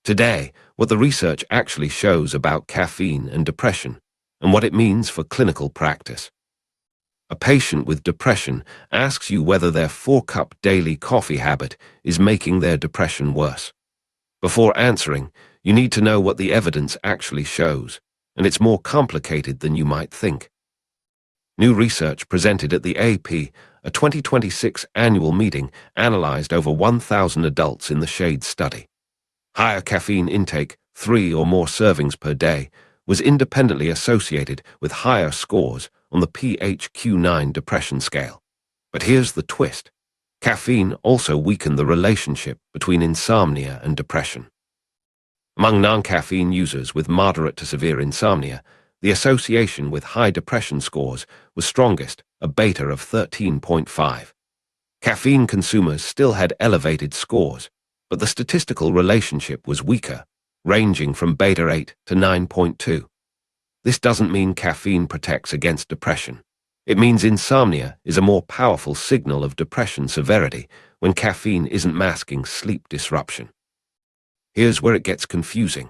Today, what the research actually shows about caffeine and depression, and what it means for clinical practice. A patient with depression asks you whether their 4-cup daily coffee habit is making their depression worse. Before answering, you need to know what the evidence actually shows, and it's more complicated than you might think. New research presented at the AP, a 2026 annual meeting, analyzed over 1,000 adults in the SHADE study. Higher caffeine intake, 3 or more servings per day, was independently associated with higher scores on the PHQ-9 depression scale. But here's the twist. Caffeine also weakened the relationship between insomnia and depression. Among non-caffeine users with moderate to severe insomnia, the association with high depression scores was strongest, a beta of 13.5. Caffeine consumers still had elevated scores, but the statistical relationship was weaker, ranging from beta 8 to 9.2. This doesn't mean caffeine protects against depression. It means insomnia is a more powerful signal of depression severity when caffeine isn't masking sleep disruption. Here's where it gets confusing.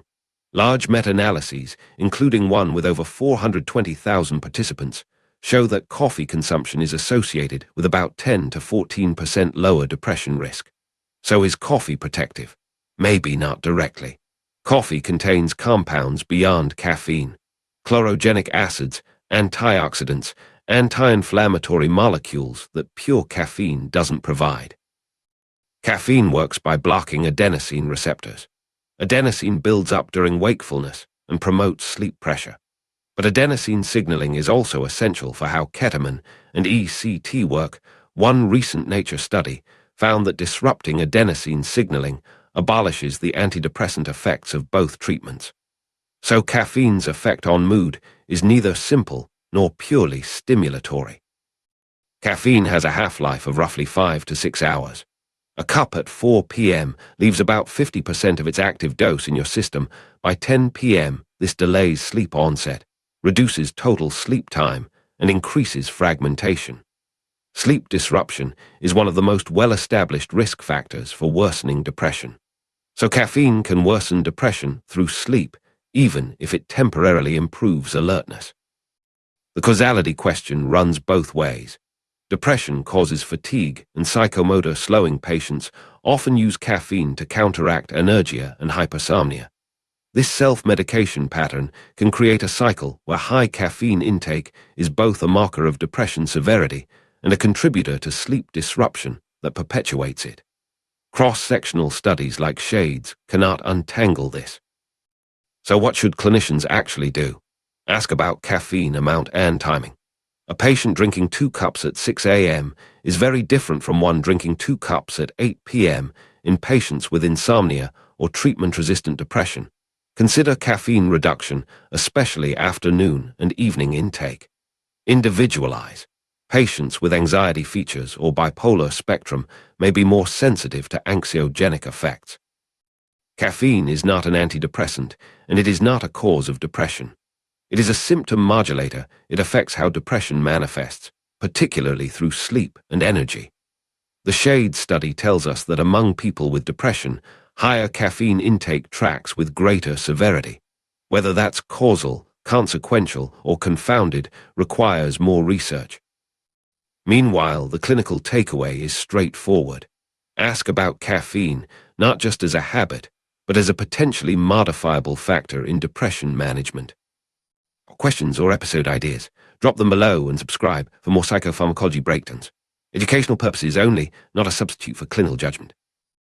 Large meta-analyses, including one with over 420,000 participants, show that coffee consumption is associated with about 10 to 14% lower depression risk. So is coffee protective? Maybe not directly. Coffee contains compounds beyond caffeine: chlorogenic acids, antioxidants, anti-inflammatory molecules that pure caffeine doesn't provide. Caffeine works by blocking adenosine receptors. Adenosine builds up during wakefulness and promotes sleep pressure. But adenosine signaling is also essential for how ketamine and ECT work. One recent Nature study found that disrupting adenosine signaling abolishes the antidepressant effects of both treatments. So caffeine's effect on mood is neither simple nor purely stimulatory. Caffeine has a half-life of roughly 5 to 6 hours. A cup at 4 p.m. leaves about 50% of its active dose in your system. By 10 p.m., this delays sleep onset, reduces total sleep time, and increases fragmentation. Sleep disruption is one of the most well-established risk factors for worsening depression. So caffeine can worsen depression through sleep, even if it temporarily improves alertness. The causality question runs both ways. Depression causes fatigue, and psychomotor slowing patients often use caffeine to counteract anergia and hypersomnia. This self-medication pattern can create a cycle where high caffeine intake is both a marker of depression severity and a contributor to sleep disruption that perpetuates it. Cross-sectional studies like SHADE's cannot untangle this. So what should clinicians actually do? Ask about caffeine amount and timing. A patient drinking 2 cups at 6 a.m. is very different from one drinking 2 cups at 8 p.m. in patients with insomnia or treatment-resistant depression. Consider caffeine reduction, especially afternoon and evening intake. Individualize. Patients with anxiety features or bipolar spectrum may be more sensitive to anxiogenic effects. Caffeine is not an antidepressant, and it is not a cause of depression. It is a symptom modulator. It affects how depression manifests, particularly through sleep and energy. The SHADE study tells us that among people with depression, higher caffeine intake tracks with greater severity. Whether that's causal, consequential, or confounded requires more research. Meanwhile, the clinical takeaway is straightforward. Ask about caffeine, not just as a habit, but as a potentially modifiable factor in depression management. For questions or episode ideas, drop them below and subscribe for more psychopharmacology breakdowns. Educational purposes only, not a substitute for clinical judgment.